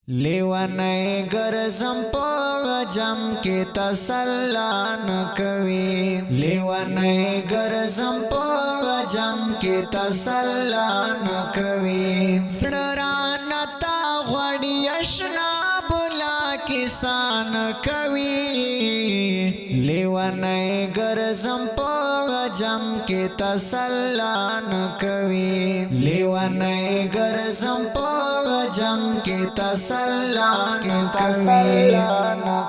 لیوانای ګرځم په جام کې تسلا نه کوي لیوانای ګرځم په جام کې تسلا نه کوي سړران تا غړي اشنا بلا کسان کوي لیوانای ګرځم په جام کې تسلا نه کوي لیوانای ګرځم په جام کې تسلا نه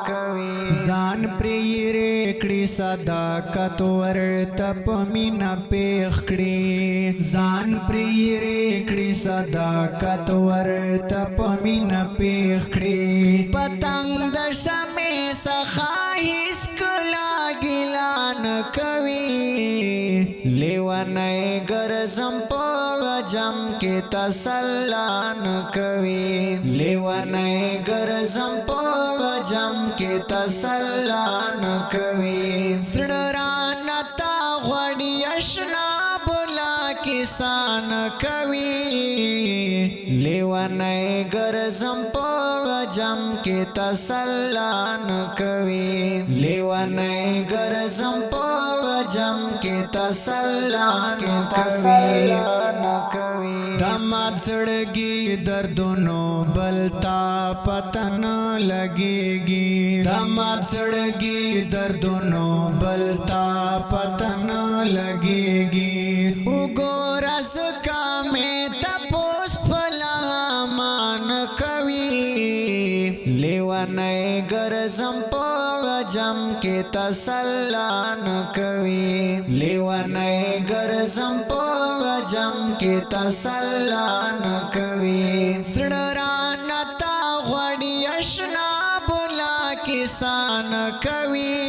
کوي ځان پرې کړي صداقت ورته په مینا پیښ کړي ځان پرې کړي صداقت ورته په مینا پیښ کړي پتنګ د شمع څخه هیڅ کله ګیله نه کوي لیوانای ګرځم په جام کې تسلا نه کوي لیوانای ګرځم په جام کې تسلا نه کوي سړران تا غړي اشنا بلا کسان کوي لیوانای ګرځم په جام کې تسلا نه کوي لیوانای ګرځم په جام کې تسلا نه کوي دمات سړګي دردونو بلتا پتن لګيږي دمات سړګي دردونو بلتا پتن لګيږي وګورس کا مې تپوس فلا مان کوي لیوانای ګرځم په جام کې تسلا نه کوي لیوانای ګرځم په جام کې تسلا نه کوي سړران تا غړي اشنا بلا کسان کوي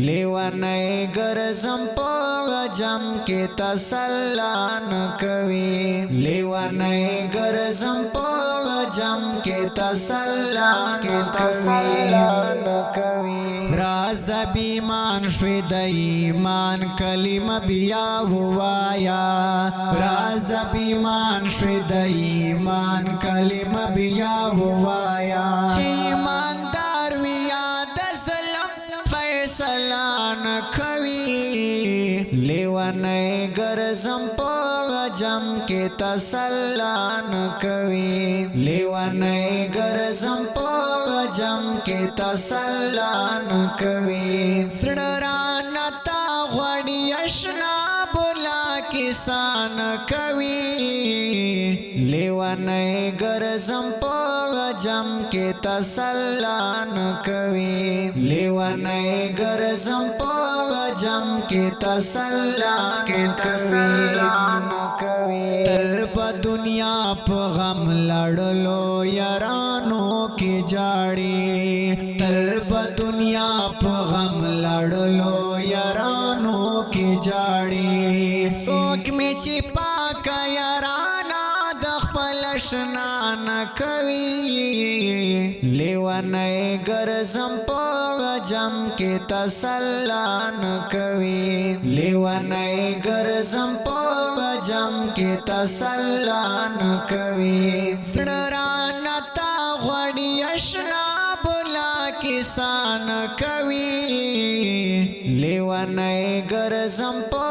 لیوانای ګرځم په جام کې تسلا نه کوي لیوانای ګرځم په جام کې تسلا نه کوي راز بیمان شوی د ایمان کلمه بیا وایا راز بیمان شوی د ایمان کلمه بیا وایا چې ایماندار ویا د ظلم فیصله نه کوي لیوانای ګرځم په جام کې تسلا نه کوي لیوانای ګرځم په جام کې تسلا نه کوي سړران تا غړي اشنا بلا کسان کوي لیوانای ګرځم په جام کې تسلا نه کوي لیوانای ګرځم په جام کې تسلا نه کوي تل په دنیا په غم لړلو یارانو کې جاړي تل په دنیا په غم لړلو یارانو کې جاړي څوک می چې پاک یارانا د خپل شنا نه کوي لیوانای ګرځم په جام کې تسلا نه کوي لیوانای ګرځم په جام کې تسلا نه کوي سړران تا غړي اشنا بلا کسان کوي لیوانای ګرځم په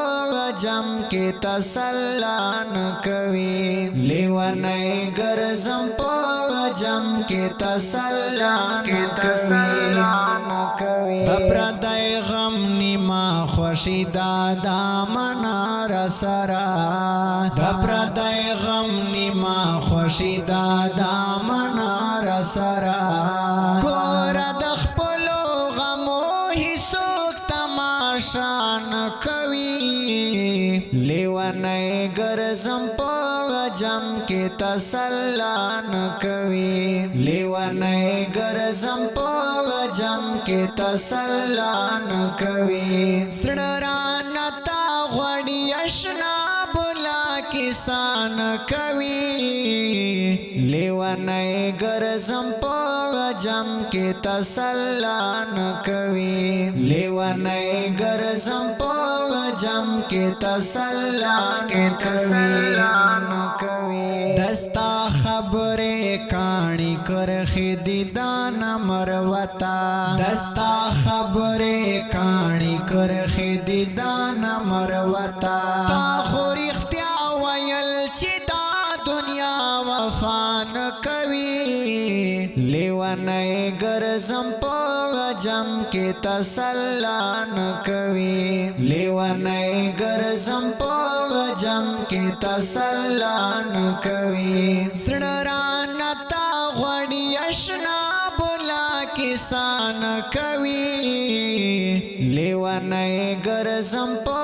جام کې تسلا نه کوي لیوانای ګرځم په جام کې تسلا نه کوي پردای غم نیما خوشی دادا منار سرا د پردای غم نیما خوشی دادا منار سرا کور د خپلو غمو هیڅوک تماشا نه کوي لیوانای ګرځم په جام کې تسلا نه کوي لیوانای ګرځم په جام کې تسلا نه کوي سړران تا غړي اشنا بلا کسان کوي لیوانای ګرځم په جم کې تسلا نه کوي لیوانای ګرځم په جم کې تسلا نه کوي دستا خبره کانی کرخی دیدان مروتا دستا خبره کانی کرخی دیدان مروتا تا خور اختیا ویل چی دا دنیا وفان کوي لیوانای ګرځم په جم کې تسلا نه کوي لیوانای ګرځم په جم کې تسلا نه کوي سړران تا غړي اشنا بولا کسان کوي لیوانای ګرځم په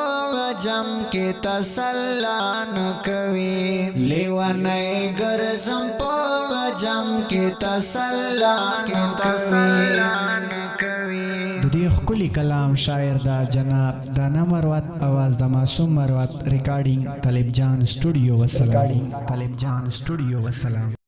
جم کې تسلا نه کوي لیوانای ګرځم په جم کې تسلا نه کوي د دې خولي کلام شاعر دا جناب دانا مروت आवाज د معصوم مروت ریکارډینګ طالب جان سټوډیو وسلام